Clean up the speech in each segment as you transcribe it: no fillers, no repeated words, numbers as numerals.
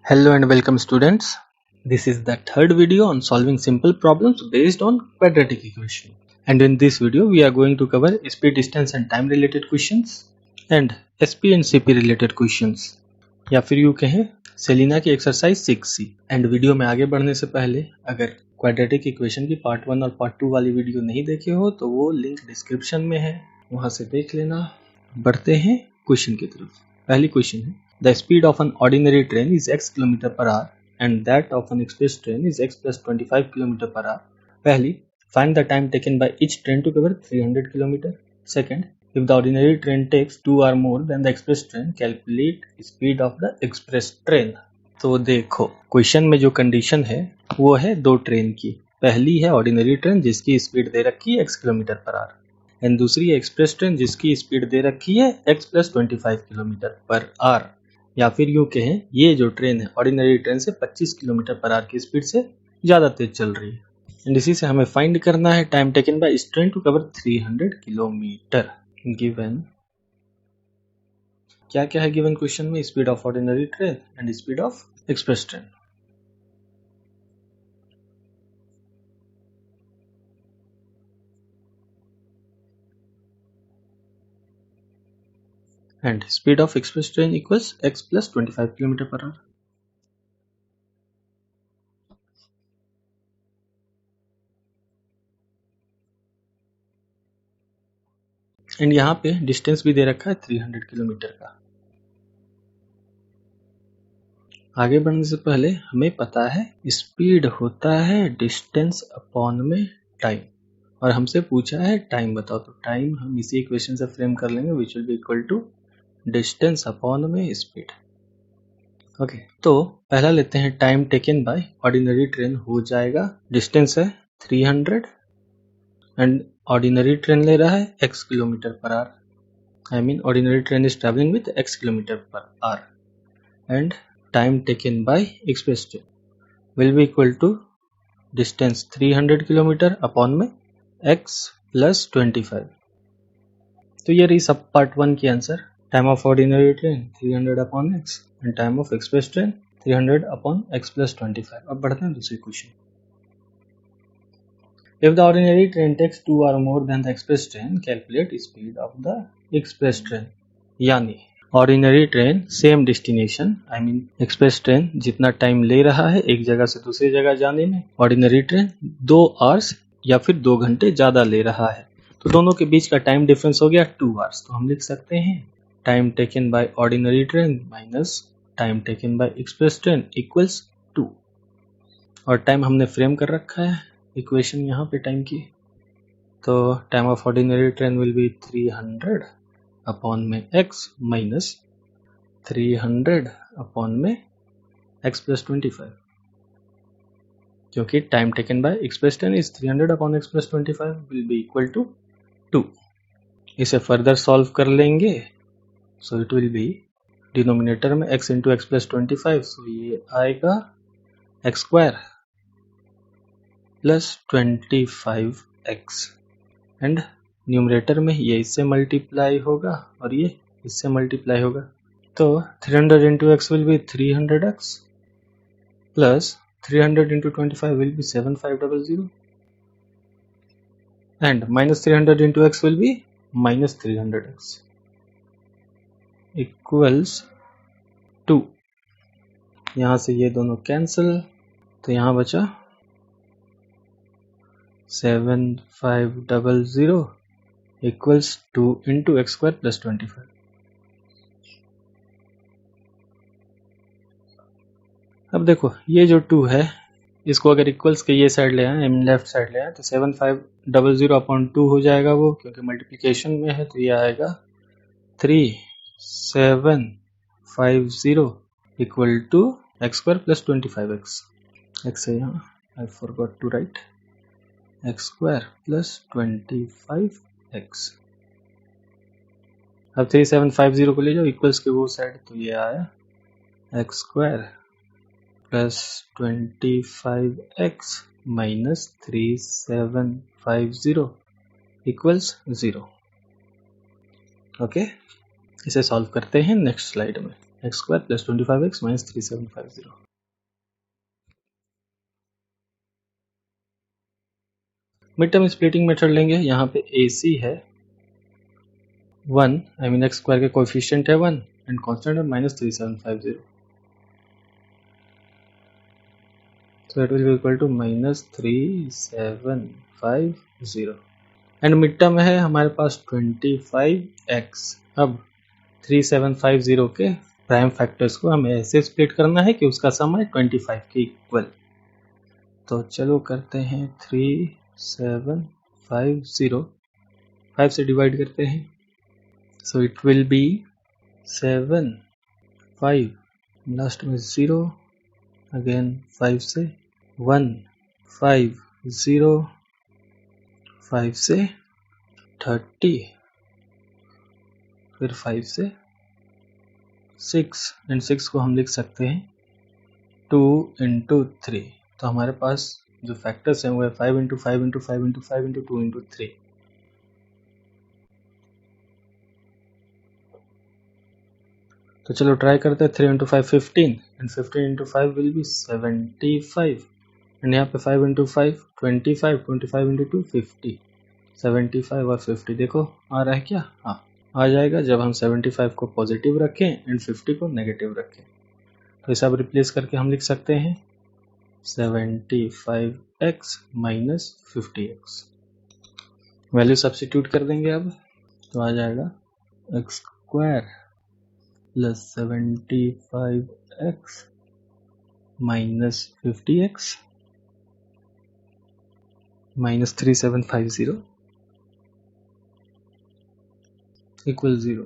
Hello and welcome students. This is the third video on solving simple problems based on quadratic equation. And in this video we are going to cover speed, distance and time related questions and SP and CP related questions या फिर यूँ कहें Selina की exercise 6C। And video में आगे बढ़ने से पहले अगर क्वाड्रेटिक इक्वेशन की पार्ट 1 और पार्ट 2 वाली वीडियो नहीं देखे हो तो वो लिंक डिस्क्रिप्शन में है, वहां से देख लेना। बढ़ते हैं क्वेश्चन की तरफ। पहली क्वेश्चन है The speed of an ordinary train is x km per hour and that of an express train is x plus 25 km per hour. पहली, find the time taken by each train to cover 300 km. Second, if the ordinary train takes 2 hours more than the express train, calculate speed of the express train. तो देखो question में जो condition है वो है दो train की। पहली है ऑर्डिनरी ट्रेन जिसकी स्पीड दे रखी है x kilometre per hour and दूसरी है एक्सप्रेस ट्रेन जिसकी स्पीड दे रखी है x plus 25 kilometre per our. या फिर यूँ कहें ये जो ट्रेन है ऑर्डिनरी ट्रेन से 25 किलोमीटर पर आवर की स्पीड से ज़्यादा तेज चल रही है एंड इसी से हमें फाइंड करना है टाइम टेकन बाय इस train to cover 300 kilometre. Given क्या क्या है गिवन क्वेश्चन में? Speed of ordinary train and speed of express train. And speed of express train equals x plus 25 km per hour. And यहाँ पे distance भी दे रखा है 300 किलोमीटर का। आगे बढ़ने से पहले हमें पता है स्पीड होता है डिस्टेंस अपॉन में टाइम और हमसे पूछा है टाइम बताओ, तो टाइम हम इसी इक्वेशन से फ्रेम कर लेंगे which will be equal to distance upon में स्पीड। ओके, तो पहला लेते हैं time taken by ordinary train हो जाएगा, डिस्टेंस है 300 एंड ऑर्डिनरी ट्रेन ले रहा है x kilometre per hour, I mean ordinary train is travelling with x kilometre per hour and time taken by express train will be equal to distance 300 kilometre upon में x plus 25। तो ये रही सब part 1 की answer. Time of ordinary train 300 upon x and time of express train 300 upon x plus 25। अब बढ़ते हैं दूसरी question. If the ordinary train takes 2 hours more than the express train, calculate speed of the express train. यानी ordinary train same destination, I mean express train जितना time ले रहा है एक जगह से दूसरी जगह जाने में, ऑर्डिनरी ट्रेन 2 आवर्स या फिर 2 घंटे ज्यादा ले रहा है। तो दोनों के बीच का टाइम डिफरेंस हो गया 2 आवर्स। तो हम लिख सकते हैं time taken by ordinary train minus time taken by express train equals 2। और टाइम हमने फ्रेम कर रखा है इक्वेशन यहाँ पे टाइम की, तो time of ordinary train will be 300 upon में x माइनस 300 अपॉन में x प्लस 25, क्योंकि time taken by express train is 300 upon x plus 25 will be equal to 2। इसे फर्दर सॉल्व कर लेंगे, so it will be denominator में x into x plus 25, so ये आएगा x square plus 25x and numerator में ये इससे multiply होगा और ये इससे मल्टीप्लाई होगा। तो 300 into x will be 300x plus 300 into 25 will B 7500 and minus 300 into x will be minus 300x equals 2। यहाँ से ये दोनों कैंसिल, तो यहाँ बचा 7500 equals 2 into x square plus 25। अब देखो ये जो 2 है इसको अगर इक्वल्स के ये साइड ले आए, आई मीन लेफ्ट साइड ले आए, तो 7500 अपॉन 2 हो जाएगा वो, क्योंकि मल्टीप्लिकेशन में है तो ये आएगा 3750 equal to x square plus 25x। X है यहाँ, I forgot to write, x square plus 25x। अब 3750 को ले जाओ इक्वल्स के वो साइड, तो ये आया x square plus 25x minus 3750 equals 0। Okay, इसे सॉल्व करते हैं नेक्स्ट स्लाइड में x square plus 25x minus 3750। Mid term splitting method लेंगे। यहाँ पे AC है 1, आई मीन एक्स स्क्वायर के कोएफिशिएंट है 1 एंड कांस्टेंट है minus 3750, so it will be equal to minus 3750 and mid term है हमारे पास 25x। अब 3750 के प्राइम फैक्टर्स को हमें ऐसे स्प्लिट करना है कि उसका सम है 25 के इक्वल। तो चलो करते हैं 3750 5 से डिवाइड करते हैं, सो इट विल बी 7 5 लास्ट में 0 अगेन 5 से 1 5 0 5 से 30 फिर 5 से 6 एंड 6 को हम लिख सकते हैं 2 into 3। तो हमारे पास जो फैक्टर्स हैं वो है 5 into 5 into 5 into 5 into 2 into 3। तो चलो ट्राई करते हैं। 3 into 5 15 and 15 into 5 will be 75 and यहाँ पे 5 into 5 25 25 into 2 50 75 और 50 देखो आ रहा है क्या? हाँ आ जाएगा जब हम 75 को पॉजिटिव रखें एंड 50 को नेगेटिव रखें। तो इसे अब रिप्लेस करके हम लिख सकते हैं 75x minus 50x। Value substitute कर देंगे अब, तो आ जाएगा x square plus 75x minus 50x minus 3750 equal 0।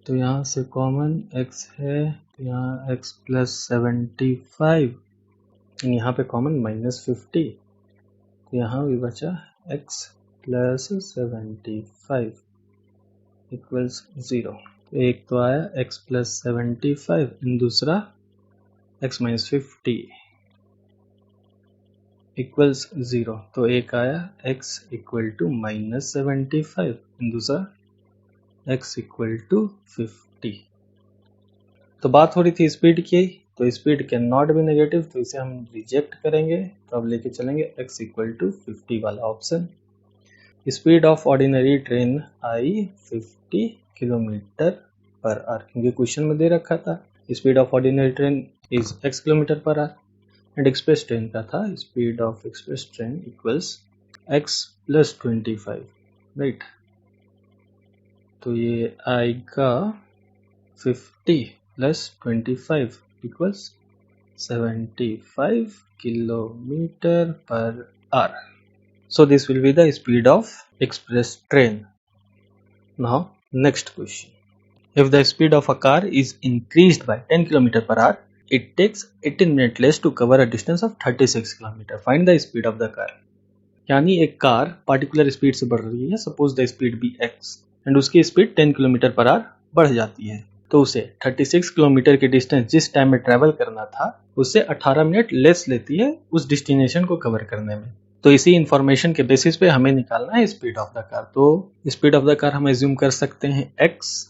तो यहाँ से कॉमन x है, तो यहाँ x प्लस 75 यहाँ पे कॉमन माइनस 50, तो यहाँ भी बचा x प्लस 75 इक्वल्स 0। तो एक तो आया x प्लस 75 एंड दूसरा x माइनस 50 इक्वल्स 0। तो एक आया x equal to minus 75 and दूसरा x इक्वल टू 50। तो बात हो रही थी स्पीड की, तो speed can not be negative, तो इसे हम रिजेक्ट करेंगे। तो अब लेके चलेंगे x इक्वल टू 50 वाला option. Speed of ordinary train I 50 kilometre per our, क्योंकि क्वेश्चन में दे रखा था speed of ordinary train is x kilometre per hour and express train का था speed of express train equals x plus 25, right. तो ये आएगा 50 plus 25 equals 75 kilometre per our. So this will be the speed of express train. Now next question. If the speed of a car is increased by 10 km per hour, it takes 18 minutes less to cover a distance of 36 km. Find the speed of the car. यानी एक car particular speed से बढ़ रही है, suppose the speed be x and उसकी speed 10 km per hour बढ़ जाती है, तो उसे 36 किलोमीटर की डिस्टेंस जिस टाइम में ट्रैवल करना था उससे 18 मिनट लेस लेती है उस डेस्टिनेशन को कवर करने में। तो इसी इंफॉर्मेशन के बेसिस पे हमें निकालना है स्पीड ऑफ द कार। तो स्पीड ऑफ द कार हम एज्यूम कर सकते हैं x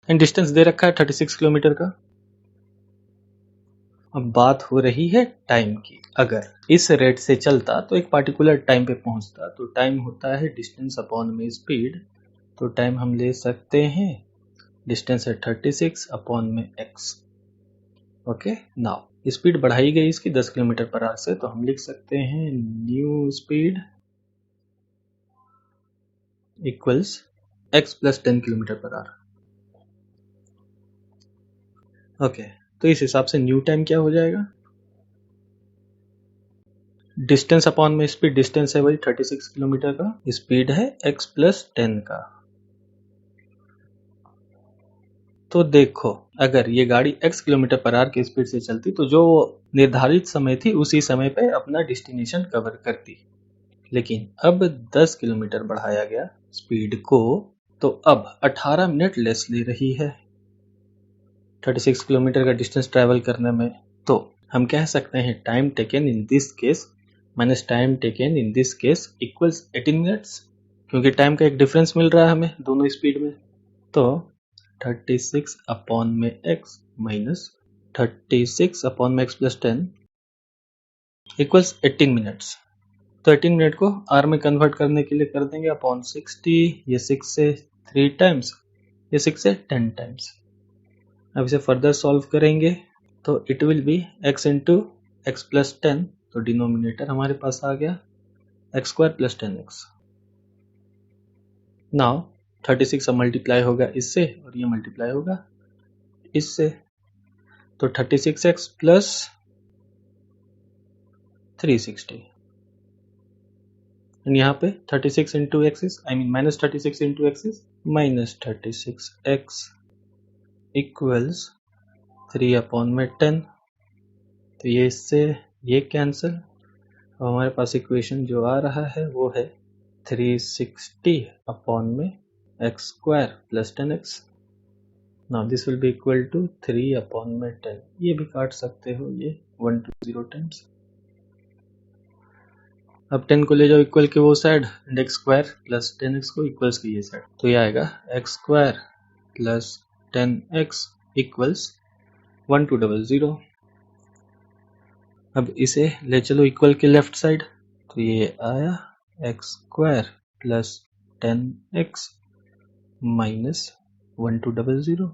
एंड डिस्टेंस दे रखा है 36 किलोमीटर का। अब बात हो रही है टाइम की। अगर इस रेट से चलता तो एक पार्टिकुलर टाइम पे पहुंचता, तो टाइम होता है डिस्टेंस अपॉन में स्पीड। तो टाइम हम ले सकते हैं, डिस्टेंस है 36 अपॉन में x। ओके, नाउ स्पीड बढ़ाई गई इसकी 10 किलोमीटर पर आवर से, तो हम लिख सकते हैं new speed equals x plus 10 kilometre per hour. Okay, तो इस हिसाब से न्यू टाइम क्या हो जाएगा, डिस्टेंस अपॉन में स्पीड, डिस्टेंस है वही 36 किलोमीटर का, स्पीड है x प्लस 10 का। तो देखो अगर ये गाड़ी x किलोमीटर पर आवर की स्पीड से चलती तो जो निर्धारित समय थी उसी समय पे अपना डेस्टिनेशन कवर करती, लेकिन अब 10 किलोमीटर बढ़ाया गया स्पीड को, तो अब 18 मिनट लेस ले रही है 36 किलोमीटर का डिस्टेंस ट्रैवल करने में। तो हम कह सकते हैं time taken in this case minus time taken in this case equals 18 minutes, क्योंकि टाइम का एक डिफरेंस मिल रहा है हमें दोनों स्पीड में। तो 36 अपॉन में x माइनस 36 अपॉन में x प्लस 10 इक्वल्स 18 मिनट्स। तो 18 मिनट को आर में कन्वर्ट करने के लिए कर देंगे अपॉन 60, ये 6 से 3 टाइम्स, ये 6 से 10 टाइम्स। अब इसे फर्दर सॉल्व करेंगे तो it will be x into x plus 10, तो डिनोमिनेटर हमारे पास आ गया x square plus 10x। Now 36 multiply होगा इससे और ये मल्टीप्लाई होगा इससे, तो 36x प्लस 360, यहाँ पे 36 into x is minus 36 into x is minus 36x equals 3 upon में 10, तो ये इससे ये कैंसिल, और हमारे पास इक्वेशन जो आ रहा है वो है 360 अपॉन में x square plus 10x। Now this will be equal to 3 upon में 10, ये भी काट सकते हो, ये 1 to 0 टाइम्स। अब 10 को ले जाओ इक्वल के वो side and x square plus 10x को इक्वल्स की ये साइड, तो ये आएगा x square plus 10x equals 1200। अब इसे ले चलो इक्वल के लेफ्ट साइड, तो ये आया x square plus 10x minus 1200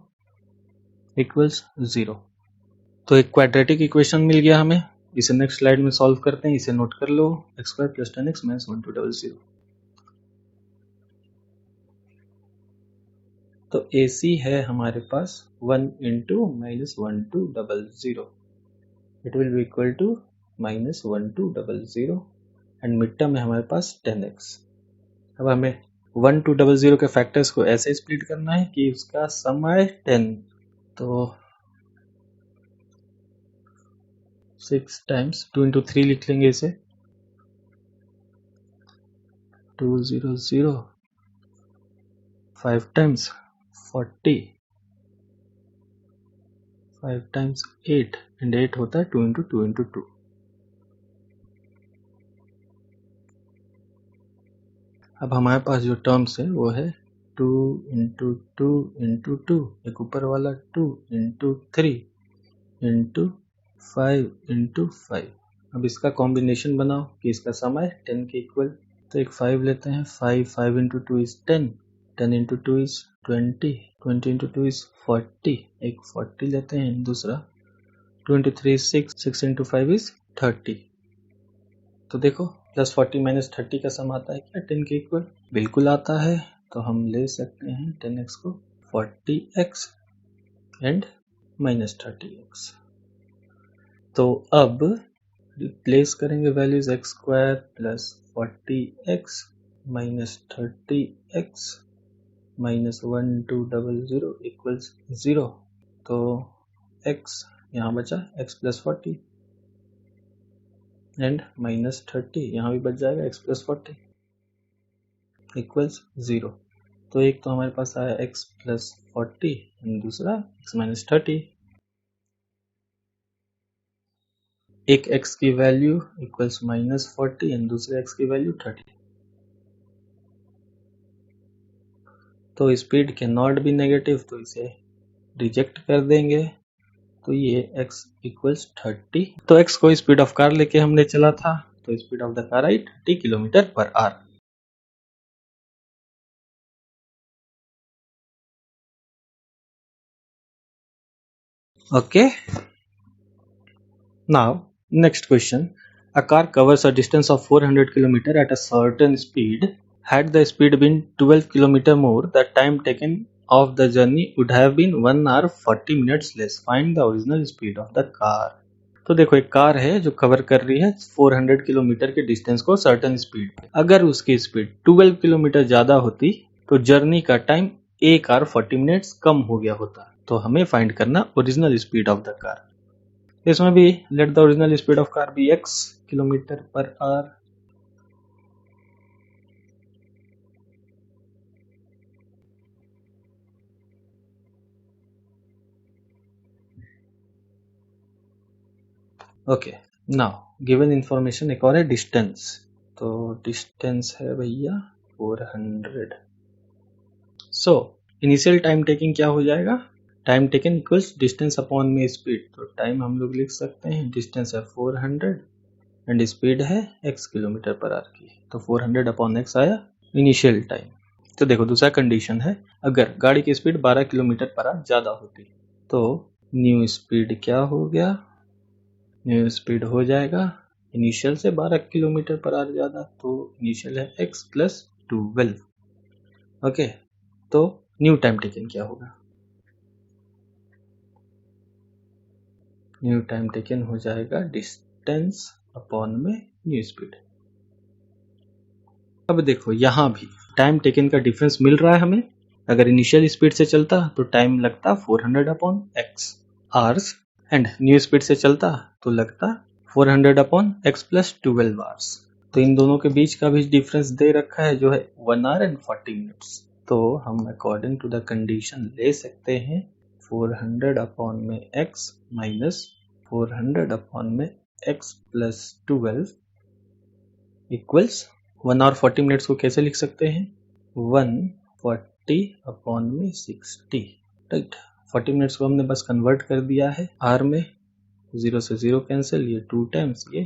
equals 0। तो एक क्वाड्रेटिक इक्वेशन मिल गया हमें, इसे नेक्स्ट स्लाइड में सॉल्व करते हैं। इसे नोट कर लो, x square plus 10x minus 1200। तो AC है हमारे पास 1 into minus 1200, it will be equal to minus 1200 and mid term है हमारे पास 10x। अब हमें 1200 के फैक्टर्स को ऐसे स्प्लिट करना है कि उसका सम आए 10, तो 6 टाइम्स 2 इंटू 3 लिख लेंगे इसे, 200, 5 टाइम्स 40, 5 टाइम्स 8 एंड 8 होता है 2 इंटू 2 इंटू 2। अब हमारे पास जो टर्म्स है वो है 2 इंटू 2 इंटू 2, एक ऊपर वाला 2 इंटू 3 इंटू 5 इंटू 5। अब इसका कॉम्बिनेशन बनाओ कि इसका सम है 10 के इक्वल, तो एक 5 लेते हैं, 5 into 2 is 10, 10 into 2 is 20, 20 into 2 is 40, एक 40 लेते हैं, दूसरा 2 इंटू 3 इज 6, 6 इंटू 5 इज 30। तो देखो प्लस 40 माइनस 30 का सम आता है क्या 10 के इक्वल? बिल्कुल आता है, तो हम ले सकते हैं 10x को 40x एंड माइनस 30x। तो अब रिप्लेस करेंगे values x square plus 40x minus 30x minus 1200 equals 0। तो x यहाँ बचा x प्लस 40 एंड माइनस 30 यहाँ भी बच जाएगा x प्लस 40 इक्वल्स 0। तो एक तो हमारे पास आया x प्लस 40 एंड दूसरा x माइनस 30। एक x की वैल्यू इक्वल्स माइनस 40 एंड दूसरे x की वैल्यू 30। तो speed can not be negative, तो इसे रिजेक्ट कर देंगे। तो ये x इक्वल्स 30। तो x को स्पीड ऑफ कार लेके हमने चला था, तो speed of the car I 30 kilometre per our. Okay. Now, next question. A car covers a distance of 400 km at a certain speed. Had the speed been 12 km more, the time taken of the journey would have been 1 hour 40 minutes less. Find the original speed of the car. तो देखो एक car है जो cover कर रही है 400 kilometre के distance को सर्टेन स्पीड पे। अगर उसकी स्पीड 12 किलोमीटर ज्यादा होती तो जर्नी का टाइम 1 आवर 40 मिनट्स कम हो गया होता। तो हमें फाइंड करना original speed of the car. इसमें भी let the original speed of car be x kilometre per hour. Okay, now given information एक और है डिस्टेंस, तो डिस्टेंस है भैया 400। सो इनिशियल टाइम टेकिंग क्या हो जाएगा, time taken equals distance upon में स्पीड। तो टाइम हम लोग लिख सकते हैं, डिस्टेंस है 400 एंड स्पीड है x किलोमीटर पर आवर की, तो 400 अपॉन x आया इनिशियल टाइम। तो देखो दूसरा कंडीशन है, अगर गाड़ी की स्पीड 12 किलोमीटर पर आवर ज़्यादा होती तो न्यू स्पीड क्या हो गया, न्यू स्पीड हो जाएगा इनिशियल से 12 किलोमीटर पर आवर ज़्यादा, तो इनिशियल है x प्लस 12। ओके, तो न्यू टाइम टेकन क्या होगा, न्यू टाइम टेकन हो जाएगा डिस्टेंस अपॉन में न्यू स्पीड। अब देखो यहाँ भी टाइम टेकन का डिफरेंस मिल रहा है हमें, अगर इनिशियल स्पीड से चलता तो टाइम लगता 400 upon x hours and new speed से चलता तो लगता 400 अपॉन x प्लस 12 आवर्स। तो इन दोनों के बीच का भी डिफरेंस दे रखा है जो है 1 आवर एंड 40 मिनट्स। तो हम अकॉर्डिंग टू द कंडीशन ले सकते हैं 400 अपॉन में x माइनस 400 अपॉन में x plus 12 equals 1 hour 40 minutes को कैसे लिख सकते हैं, 140 अपॉन में 60, राइट। 40 मिनट्स को हमने बस कन्वर्ट कर दिया है आर में, 0 से 0 कैंसिल, ये 2 टाइम्स, ये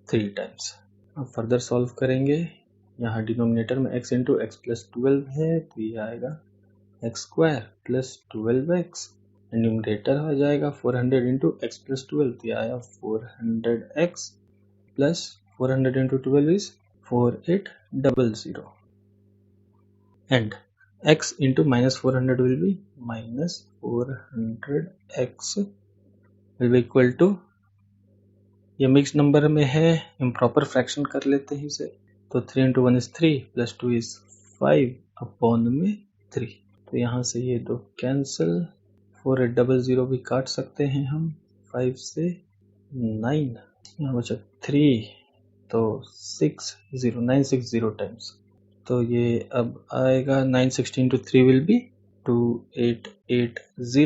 3 टाइम्स। अब फर्दर सॉल्व करेंगे, यहाँ डिनोमिनेटर में x इंटू एक्स प्लस 12 है तो ये आएगा x square plus 12x, numerator आ जाएगा 400 इंटू एक्स प्लस 12, तो ये आया 400x plus 400 into 12 is 4800 and x into minus 400 will be minus 400x will be equal to, ये मिक्स नंबर में है, इम्प्रॉपर फ्रैक्शन कर लेते हैं इसे, तो 3 into 1 is 3 plus 2 is 5 upon में 3, तो यहाँ से ये दो कैंसिल, 4800 भी काट सकते हैं हम, 5 से 9, यहाँ बचा 3, तो 960 टाइम्स, तो ये अब आएगा 960 into 3 will be 2880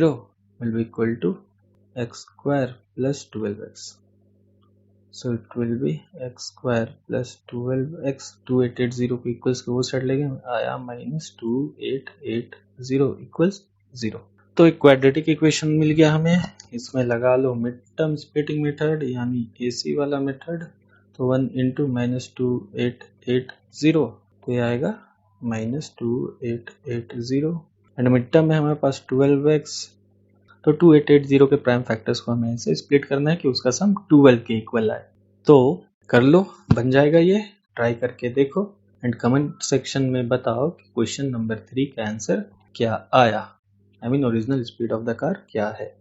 will be equal to x square plus 12x. So it will be x square plus 12x, 2880 को इक्वल्स को वो साइड लेंगे, आया माइनस 2880 इक्वल्स 0। तो एक क्वाड्रेटिक इक्वेशन मिल गया हमें, इसमें लगा लो मिड टर्म स्प्लिटिंग मेथड यानी AC वाला मेथड, तो 1 इंटू माइनस 2880 तो ये आएगा माइनस 2880 एंड मिड टर्म में हमारे पास 12x, तो 2880 के प्राइम फैक्टर्स को हमें ऐसे स्प्लिट करना है कि उसका सम 12 के इक्वल आए। तो कर लो, बन जाएगा ये, ट्राई करके देखो एंड कमेंट सेक्शन में बताओ कि क्वेश्चन नंबर 3 का आंसर क्या आया, I mean original speed of the car क्या है।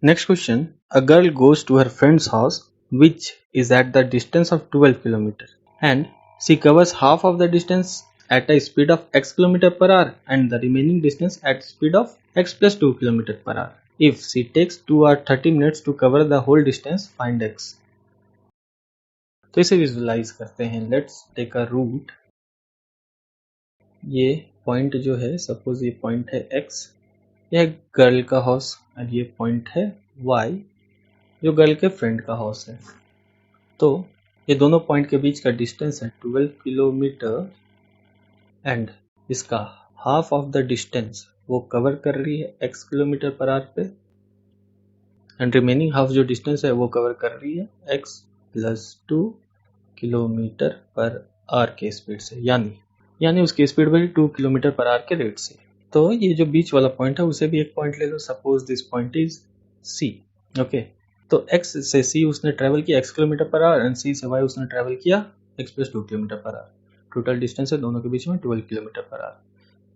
Next question, a girl goes to her friend's house which is at the distance of 12 km and she covers half of the distance at a speed of x km per hour and the remaining distance at speed of x plus 2 km per hour. If she takes 2 or 30 minutes to cover the whole distance, find x. तो इसे visualise करते हैं, let's take a root, ये point जो है suppose ये point है x, यह गर्ल का हाउस, और ये पॉइंट है y जो गर्ल के फ्रेंड का हाउस है। तो ये दोनों पॉइंट के बीच का डिस्टेंस है 12 किलोमीटर एंड इसका हाफ ऑफ द डिस्टेंस वो कवर कर रही है x किलोमीटर पर आवर पे एंड रिमेनिंग हाफ जो डिस्टेंस है वो कवर कर रही है x plus 2 kilometre per our के स्पीड से, यानी उसकी स्पीड बढ़ी 2 किलोमीटर पर आवर के रेट से। तो ये जो बीच वाला पॉइंट है उसे भी एक पॉइंट ले लो, suppose this point is C, okay. तो x से C उसने ट्रेवल किया x kilometre per hour and C से y उसने ट्रेवल किया x plus 2 kilometre per hour, total distance है दोनों के बीच में 12 किलोमीटर पर आवर।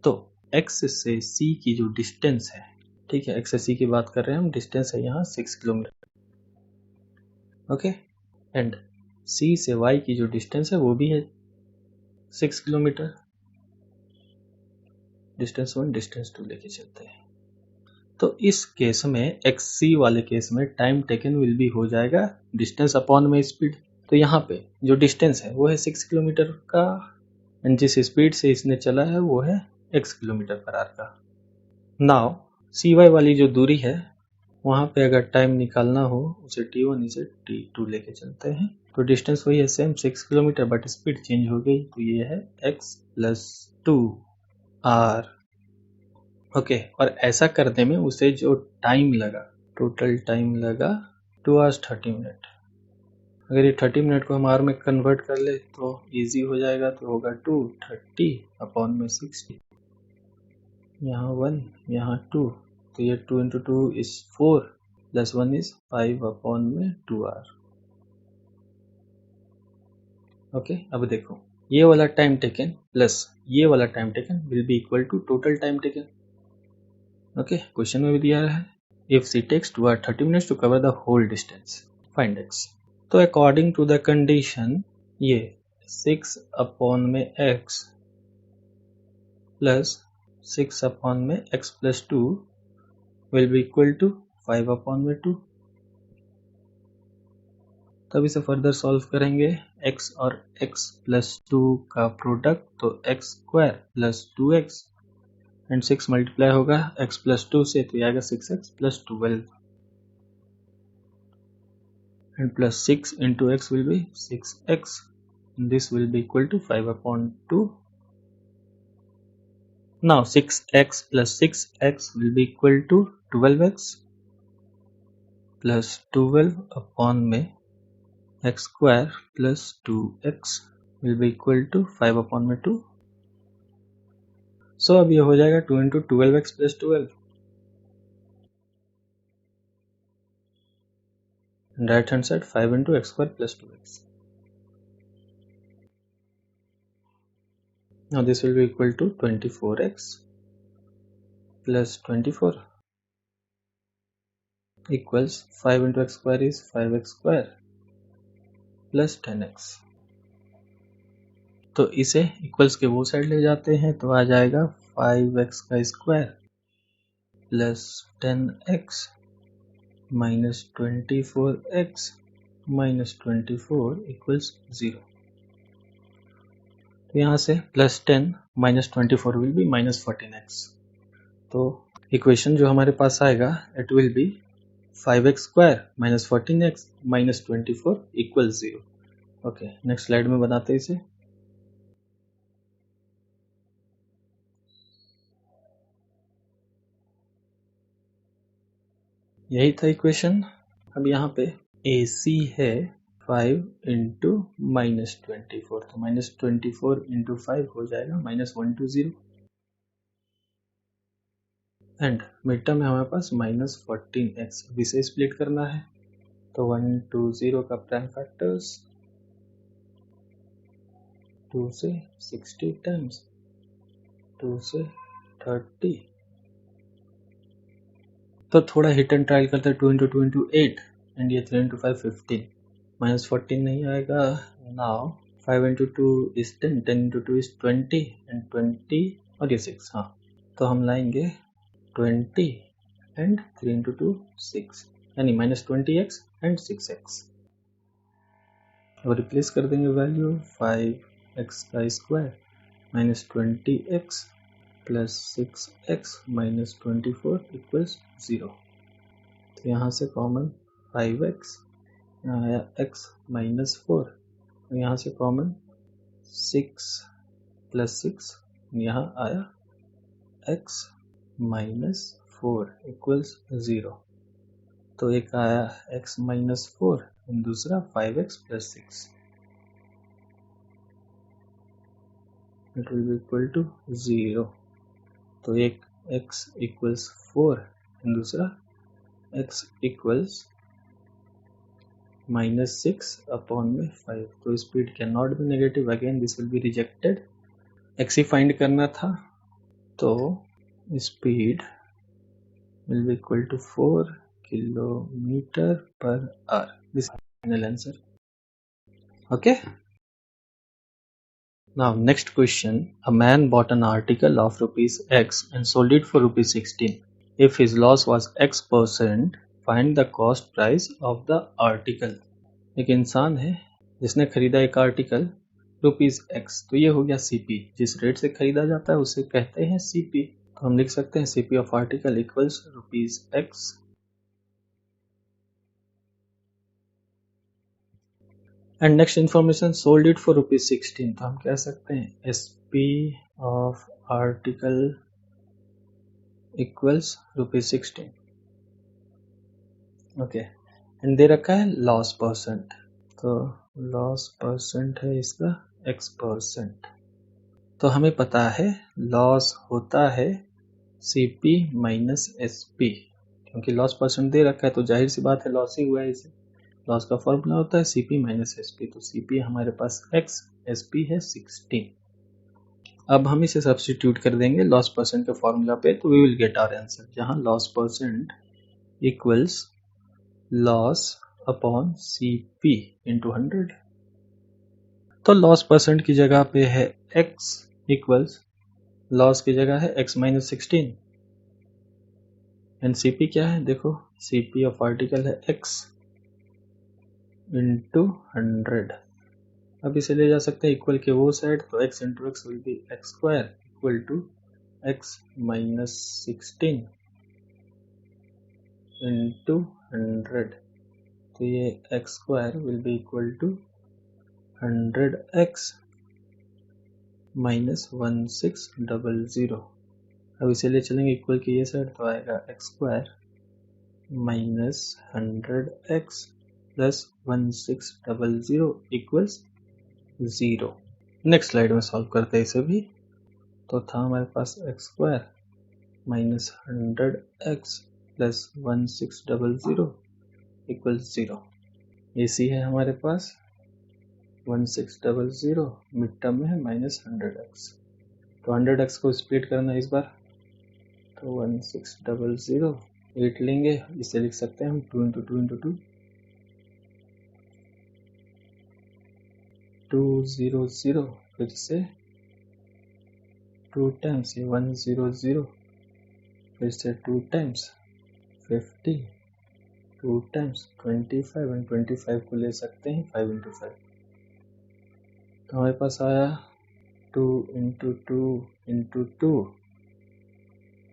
तो x से C की जो डिस्टेंस है, ठीक है, x से C की बात कर रहे हैं हम, डिस्टेंस है यहाँ 6 किलोमीटर, ओके, एंड C से y की जो डिस्टेंस है वो भी है 6 किलोमीटर, डिस्टेंस 1 डिस्टेंस 2 लेके चलते हैं। तो इस केस में XC वाले केस में टाइम टेकन विल भी हो जाएगा डिस्टेंस अपॉन में स्पीड। तो यहाँ पे जो डिस्टेंस है वो है 6 किलोमीटर का एंड जिस स्पीड से इसने चला है वो है x किलोमीटर पर आवर का। नाउ CY वाली जो दूरी है वहाँ पे अगर टाइम निकालना हो उसे t1 इसे t2 लेके चलते हैं। तो डिस्टेंस वही है same 6 kilometre, but speed change हो गई, तो ये है x प्लस 2r। ओके, और ऐसा करने में उसे जो टाइम लगा, टोटल टाइम लगा 2 hours 30 मिनट। अगर ये 30 मिनट को हम आवर में कन्वर्ट कर ले तो इजी हो जाएगा, तो होगा 230 अपॉन में 60, यहाँ 1 यहाँ 2, तो ये 2 into 2 is 4 plus 1 is 5 upon में 2 आवर। ओके, अब देखो ये वाला टाइम टेकन प्लस ये वाला time taken will be equal to total time taken. Okay, question में भी दिया है if she takes 2 hours 30 minutes to cover the whole distance, find x। तो अकॉर्डिंग टू द कंडीशन ये 6 अपॉन में x plus 6 upon में x plus 2 will be equal to 5 upon में 2। तब इसे फर्दर सॉल्व करेंगे, x और x प्लस 2 का प्रोडक्ट, तो x square plus 2x and 6 multiply होगा x प्लस 2 से, तो ये आएगा 6x plus 12 and plus 6 into x will be 6x, and this will be equal to 5 upon 2. Now 6x plus 6x will be equal to 12x plus 12 upon में x square plus 2x will be equal to 5 upon में 2. So अब ये हो जाएगा 2 into 12x plus 12 and right hand side 5 into x square plus 2x. Now this will be equal to 24x plus 24 equals 5 into x square is 5x square plus 10x. तो इसे equals के वो side ले जाते हैं, तो आ जाएगा 5x का square plus 10x minus 24x minus 24 equals 0। तो यहाँ से plus 10 minus 24 will be minus 14x। तो इक्वेशन जो हमारे पास आएगा it will B 5x square minus 14x minus 24 equals 0। Okay, next slide में बनाते हैं इसे। यही था इक्वेशन। अब यहाँ पे AC है 5 इंटू माइनस 24, तो माइनस 24 इंटू 5 हो जाएगा माइनस 120 एंड मिड टर्म है हमारे पास माइनस 14x। अब इसे स्प्लिट करना है, तो 120 का प्राइम फैक्टर्स 2 से 60 टाइम्स 2 से 30, तो थोड़ा हिट एंड ट्रायल करते हैं। 2 इंटू 2 इंटू 8 एंड ये 3 इंटू 5 15, माइनस 14 नहीं आएगा। Now 5 into 2 is 10, 10 into 2 is 20 and 20 और ये 6। हाँ, तो हम लाएंगे 20 एंड 3 इंटू 2 6, यानी माइनस 20x एंड 6x। अब रिप्लेस कर देंगे वैल्यू, 5x का square minus 20x plus 6x minus 24 equals 0। तो यहाँ से कॉमन 5x, यहाँ आया x माइनस 4, यहाँ से कॉमन 6 प्लस 6, यहाँ आया x माइनस 4 इक्वल्स 0। तो एक आया x माइनस 4 और दूसरा 5x plus 6, it will be equal to 0। तो एक x इक्वल्स 4 और दूसरा x इक्वल्स माइनस 6 अपॉन में 5। तो speed can not be negative, again this will be rejected. x ही फाइंड करना था, तो speed will be equal to 4 kilometre per hour. This final answer. Okay, now next question. A man bought an article of rupees x and sold it for rupees 16. If his loss was x%, find the cost price of the article. एक इंसान है जिसने खरीदा एक article rupees x, तो ये हो गया CP। जिस रेट से खरीदा जाता है उसे कहते हैं CP। तो हम लिख सकते हैं CP of article equals rupees x and next information sold it for ₹16, तो हम कह सकते हैं SP of article equals ₹16। Okay, and they रखा है लॉस परसेंट, तो लॉस परसेंट है इसका X%। तो हमें पता है लॉस होता है CP माइनस SP, क्योंकि लॉस परसेंट दे रखा है तो जाहिर सी बात है लॉस ही हुआ है इसे। लॉस का फॉर्मूला होता है CP माइनस SP, तो CP हमारे पास X, SP है 16। अब हम इसे सब्स्टिट्यूट कर देंगे लॉस परसेंट के फॉर्मूला पे, तो we will get our answer, जहां loss percent equals loss upon CP into 100। तो लॉस परसेंट की जगह पे है X इक्वल्स लॉस की जगह है X माइनस 16 एंड CP क्या है, देखो CP ऑफ आर्टिकल है X इंटू 100। अब इसे ले जा सकते हैं इक्वल के वो साइड, तो X into X will be X square equal to X minus 16 into 100, तो ये X square will be equal to 100X minus 1600। अब इसे ले चलेंगे इक्वल की ये साइड, तो आएगा X square minus 100X plus 1600 equals 0। Next slide में सॉल्व करते हैं इसे भी, तो था हमारे पास X square minus 100X plus 1600 equals 0। AC है हमारे पास 1600, मिड टर्म में है माइनस 100X, तो 100X को स्प्लिट करना है इस बार, तो 1600 8 लेंगे, इसे लिख सकते हैं हम 2 इंटू 2 इंटू 2 200, फिर से 2 टाइम्स ये 100, फिर से 2 टाइम्स 50, 2 टाइम्स 25 एंड 25 को ले सकते हैं 5 इंटू 5, तो हमारे पास आया 2 इंटू 2 इंटू 2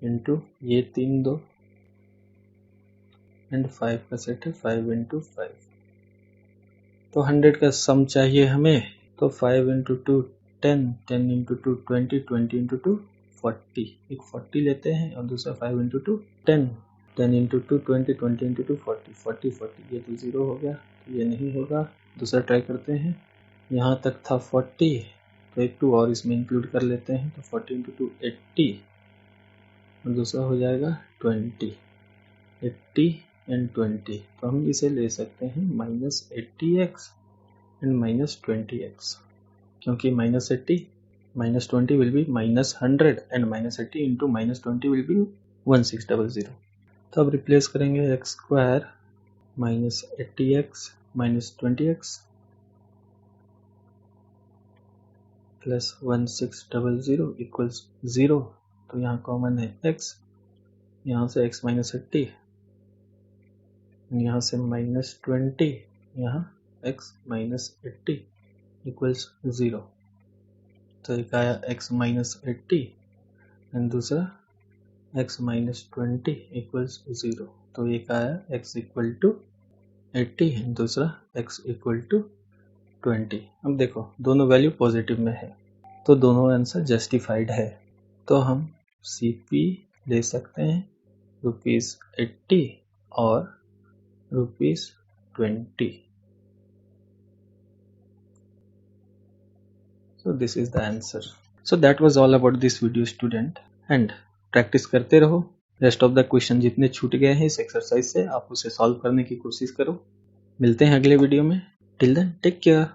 इंटू ये 3 2 एंड 5 का सेट है 5 इंटू 5, तो 100 का सम चाहिए हमें, तो 5 इंटू 2 10, 10 इंटू 2 20, 20 इंटू 2 40, एक 40 लेते हैं और दूसरा 5 इंटू 2 10, 10 इंटू 2 20, 20 इंटू 2 40, 40 40, ये तो 0 हो गया, तो ये नहीं होगा, दूसरा ट्राई करते हैं। यहाँ तक था 40, तो एक 2 और इसमें इंक्लूड कर लेते हैं, तो 40 इंटू 2 80 और दूसरा हो जाएगा 20, 80 एंड 20, तो हम इसे ले सकते हैं minus 80X and minus 20X, क्योंकि minus 80 minus 20 will be minus 100 and minus 80 into minus 20 will be 1600। तो अब रिप्लेस करेंगे X square minus 80X minus 20X plus 1600 equals 0, तो यहाँ कॉमन है X, यहाँ से X माइनस 80, यहाँ से माइनस 20, यहाँ X माइनस 80 इक्वल्स 0, तो एक आया X माइनस 80 एंड दूसरा X माइनस 20 इक्वल्स 0, तो एक आया X इक्वल टू 80 एंड दूसरा X इक्वल टू 20। अब देखो दोनों वैल्यू पॉजिटिव में है, तो दोनों आंसर जस्टिफाइड है, तो हम CP ले सकते हैं ₹80 और ₹20। So this is the answer. So that was all about this video student, and practice करते रहो, रेस्ट ऑफ द क्वेश्चन जितने छूट गए हैं इस एक्सरसाइज से आप उसे सॉल्व करने की कोशिश करो। मिलते हैं अगले वीडियो में, टिल देन टेक केयर।